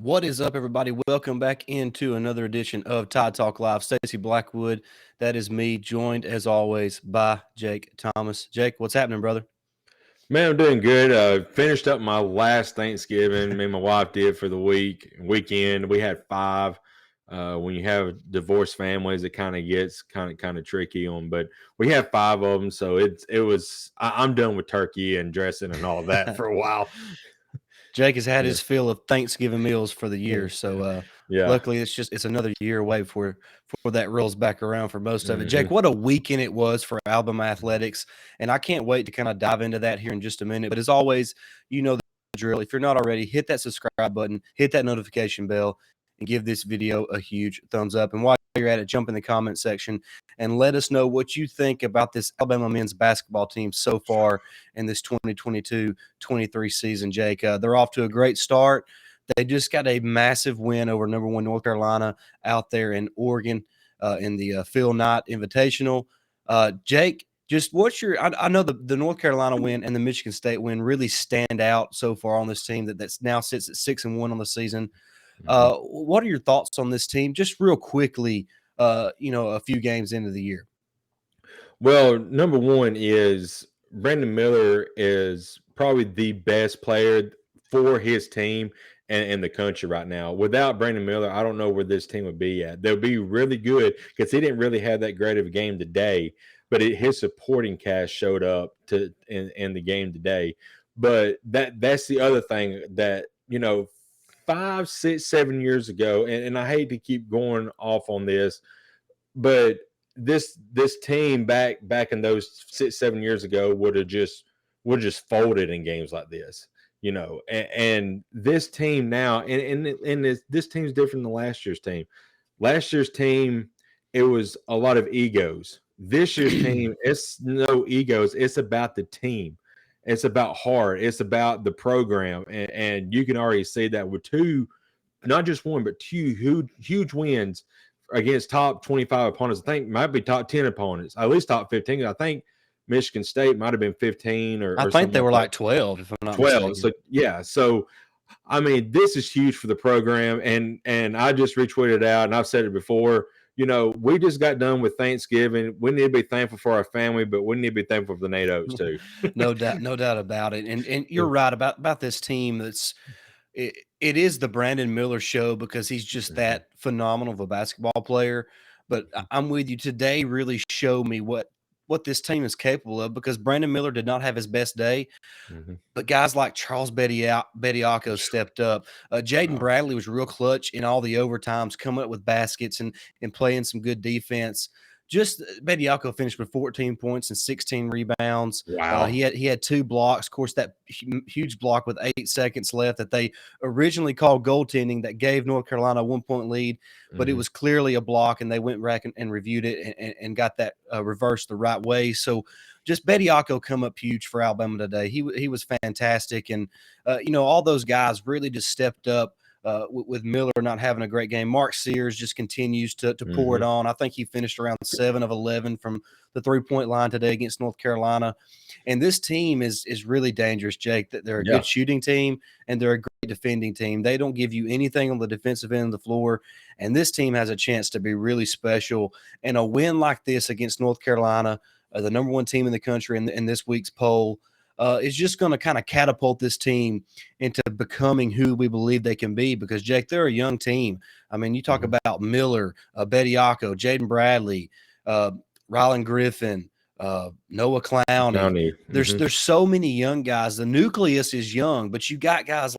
What is up, everybody? Welcome back into another edition of Tide Talk Live. Stacey Blackwood, that is me, joined as always by Jake Thomas. Jake, what's happening, brother? Man, I'm doing good. Finished up my last Thanksgiving. Me and my wife did for the weekend. We had five. When you have divorced families, it kind of gets kind of tricky on. But we had five of them, so it was. I'm done with turkey and dressing and all that for a while. Jake has had Yeah, his fill of Thanksgiving meals for the year, so yeah. luckily it's another year away before that rolls back around for most of it. Mm-hmm. Jake, what a weekend it was for Alabama athletics, and I can't wait to kind of dive into that here in just a minute. But as always, you know the drill. If you're not already, hit that subscribe button, hit that notification bell, and give this video a huge thumbs up. And while you're at it, jump in the comment section and let us know what you think about this Alabama men's basketball team so far in this 2022-23 season, Jake. They're off to a great start. They just got a massive win over number one North Carolina out there in Oregon in the Phil Knight Invitational. Jake, just what's your – I know the North Carolina win and the Michigan State win really stand out so far on this team that's now sits at 6-1 on the season. What are your thoughts on this team just real quickly, a few games into the year? Well, number one is Brandon Miller is probably the best player for his team and the country right now. Without Brandon Miller, I don't know where this team would be at. They'll be really good because he didn't really have that great of a game today, but his supporting cast showed up in the game today. But that's the other thing that 5, 6, 7 years ago, and I hate to keep going off on this, but this team back in those 6, 7 years ago would have just folded in games like this, and this team now, and this team's different than last year's team. Last year's team, it was a lot of egos. This year's team, it's no egos. It's about the team. It's about heart. It's about the program, and you can already see that with two, not just one, but two huge wins against top 25 opponents. I think might be top 10 opponents, at least top 15. I think Michigan State might have been 15 or I think something they were like like 12, if I'm not 12. mistaken. So yeah, so I mean, this is huge for the program, and I just retweeted out, and I've said it before. We just got done with Thanksgiving. We need to be thankful for our family, but we need to be thankful for the Nate Oats too. No doubt about it. And you're right about this team. It is the Brandon Miller show because he's just that phenomenal of a basketball player. But I'm with you. Today really showed me what this team is capable of, because Brandon Miller did not have his best day. Mm-hmm. But guys like Charles Bediako stepped up. Jaden Bradley was real clutch in all the overtimes, coming up with baskets and playing some good defense. Just Bediako finished with 14 points and 16 rebounds. Wow. He had 2 blocks. Of course, that huge block with 8 seconds left that they originally called goaltending that gave North Carolina a 1-point lead, but it was clearly a block, and they went back and reviewed it and got that reversed the right way. So just Bediako come up huge for Alabama today. He was fantastic, and all those guys really just stepped up. With Miller not having a great game, Mark Sears just continues to pour it on. I think he finished around 7 of 11 from the 3-point line today against North Carolina. And this team is really dangerous, Jake. That they're a good shooting team and they're a great defending team. They don't give you anything on the defensive end of the floor. And this team has a chance to be really special. And a win like this against North Carolina, the number 1 team in the country in this week's poll, is just going to kind of catapult this team into becoming who we believe they can be. Because, Jake, they're a young team. I mean, you talk about Miller, Bediako, Jaden Bradley, Rylan Griffin, Noah Clowney. There's so many young guys. The nucleus is young, but you got guys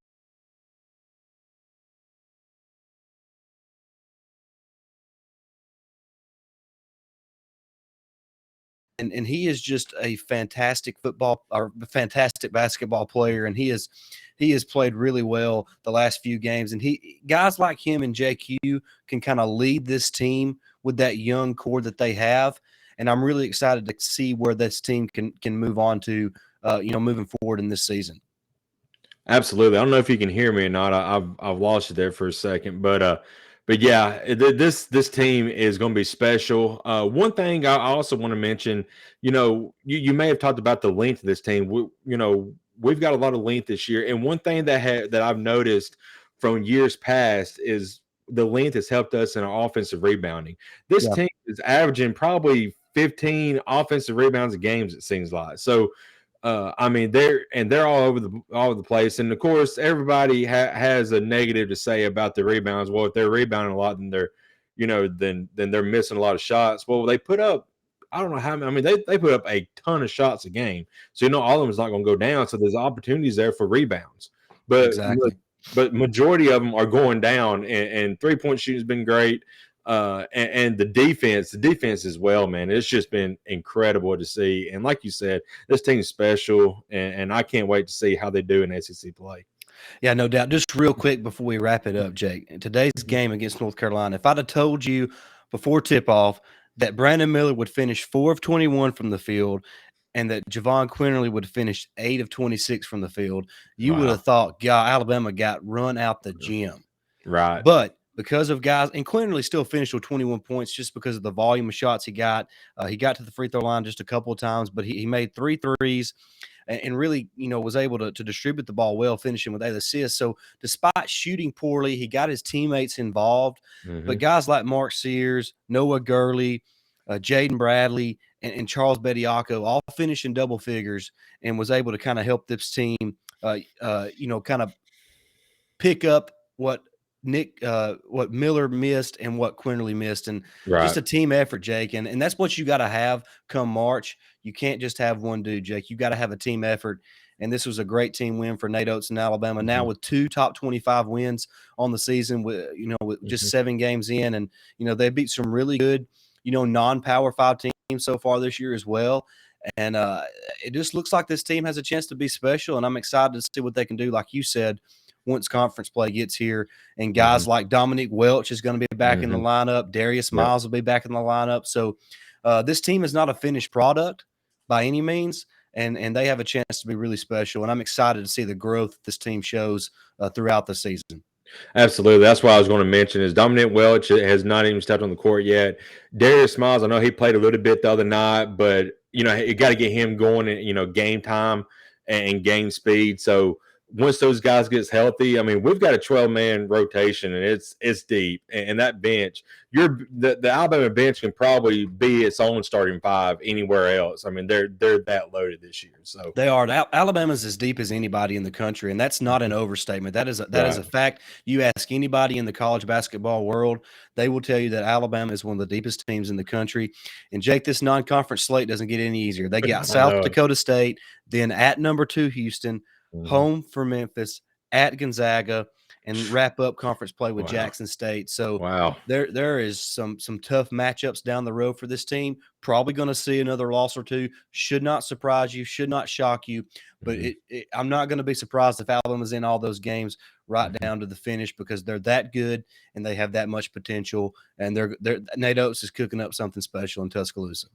and he is just a fantastic fantastic basketball player, and he has played really well the last few games. And guys like him and JQ can kind of lead this team with that young core that they have. And I'm really excited to see where this team can move on to, moving forward in this season. Absolutely. I don't know if you can hear me or not. I've lost you there for a second, but yeah, this team is going to be special. One thing I also want to mention, you may have talked about the length of this team. We've got a lot of length this year, and one thing that I've noticed from years past is the length has helped us in our offensive rebounding. This Yeah, team is averaging probably 15 offensive rebounds a game, it seems like. So I mean, they're all over the place, and of course, everybody has a negative to say about the rebounds. Well, if they're rebounding a lot, then then they're missing a lot of shots. Well, they put up, I don't know how many. I mean, they put up a ton of shots a game, so all of them is not going to go down. So there's opportunities there for rebounds, but exactly. majority of them are going down, and 3-point shooting has been great. And the defense as well, man. It's just been incredible to see. And like you said, this team's special, and I can't wait to see how they do in SEC play. Yeah, no doubt. Just real quick before we wrap it up, Jake, in today's game against North Carolina, if I'd have told you before tip off that Brandon Miller would finish 4 of 21 from the field and that Javon Quinterly would finish 8 of 26 from the field, you would Wow. have thought, God, Alabama got run out the gym. Right. But because of guys, and Quinterly still finished with 21 points just because of the volume of shots he got. He got to the free throw line just a couple of times, but he made 3 threes and really, was able to distribute the ball well, finishing with 8 assists. So despite shooting poorly, he got his teammates involved. But guys like Mark Sears, Noah Gurley, Jaden Bradley, and Charles Bediako all finished in double figures and was able to kind of help this team, kind of pick up what Miller missed and what Quinterly missed, and just a team effort, Jake. And that's what you got to have come March. You can't just have one dude, Jake. You got to have a team effort. And this was a great team win for Nate Oats in Alabama. Now with 2 top 25 wins on the season, with just 7 games in, and they beat some really good, non-Power 5 teams so far this year as well. And it just looks like this team has a chance to be special, and I'm excited to see what they can do. Like you said, once conference play gets here, and guys like Dominique Welch is going to be back in the lineup. Darius Miles will be back in the lineup. So this team is not a finished product by any means, and they have a chance to be really special. And I'm excited to see the growth this team shows throughout the season. Absolutely. That's what I was going to mention is Dominic Welch has not even stepped on the court yet. Darius Miles, I know he played a little bit the other night, but, you got to get him going in, game time and game speed. So once those guys gets healthy, I mean, we've got a 12-man rotation, and it's deep. And that bench, the Alabama bench can probably be its own starting 5 anywhere else. I mean, they're that loaded this year. So they are. Alabama's as deep as anybody in the country, and that's not an overstatement. That is a fact. You ask anybody in the college basketball world, they will tell you that Alabama is one of the deepest teams in the country. And Jake, this non-conference slate doesn't get any easier. They got South Dakota State, then at number 2 Houston, home for Memphis, at Gonzaga, and wrap up conference play with Jackson State. So there is some tough matchups down the road for this team. Probably going to see another loss or two. Should not surprise you, should not shock you. But I'm not going to be surprised if Alabama's in all those games right down to the finish, because they're that good and they have that much potential. And Nate Oats is cooking up something special in Tuscaloosa.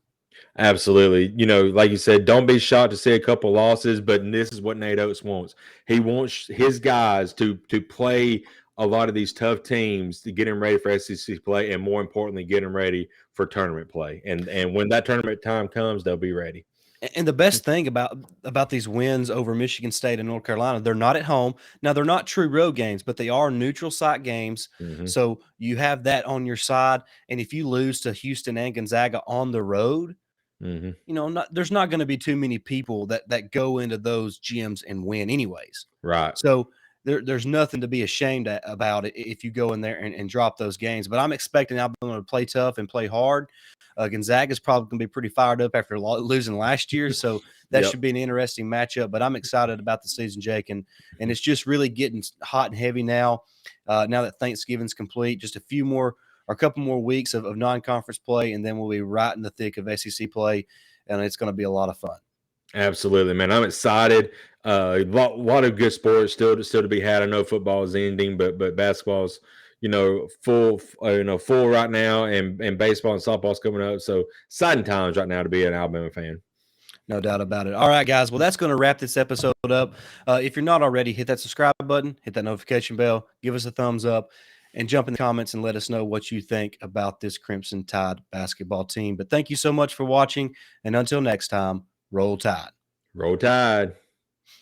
Absolutely. Like you said, don't be shocked to see a couple losses, but this is what Nate Oats wants. He wants his guys to play a lot of these tough teams to get them ready for SEC play, and more importantly, get them ready for tournament play. And when that tournament time comes, they'll be ready. And the best thing about these wins over Michigan State and North Carolina, they're not at home. Now, they're not true road games, but they are neutral site games. So you have that on your side. And if you lose to Houston and Gonzaga on the road, there's not going to be too many people that go into those gyms and win anyways. Right. So there's nothing to be ashamed about it if you go in there and drop those games. But I'm expecting Alabama to play tough and play hard. Gonzaga is probably going to be pretty fired up after losing last year, so that should be an interesting matchup. But I'm excited about the season, Jake, and it's just really getting hot and heavy now. Now that Thanksgiving's complete, just a couple more weeks of non-conference play, and then we'll be right in the thick of SEC play, and it's going to be a lot of fun. Absolutely, man. I'm excited. A lot of good sports still to be had. I know football is ending, but basketball's full right now, and baseball and softball's coming up. So exciting times right now to be an Alabama fan. No doubt about it. All right, guys. Well, that's going to wrap this episode up. If you're not already, hit that subscribe button, hit that notification bell, give us a thumbs up, and jump in the comments and let us know what you think about this Crimson Tide basketball team. But thank you so much for watching, and until next time, Roll Tide. Roll Tide.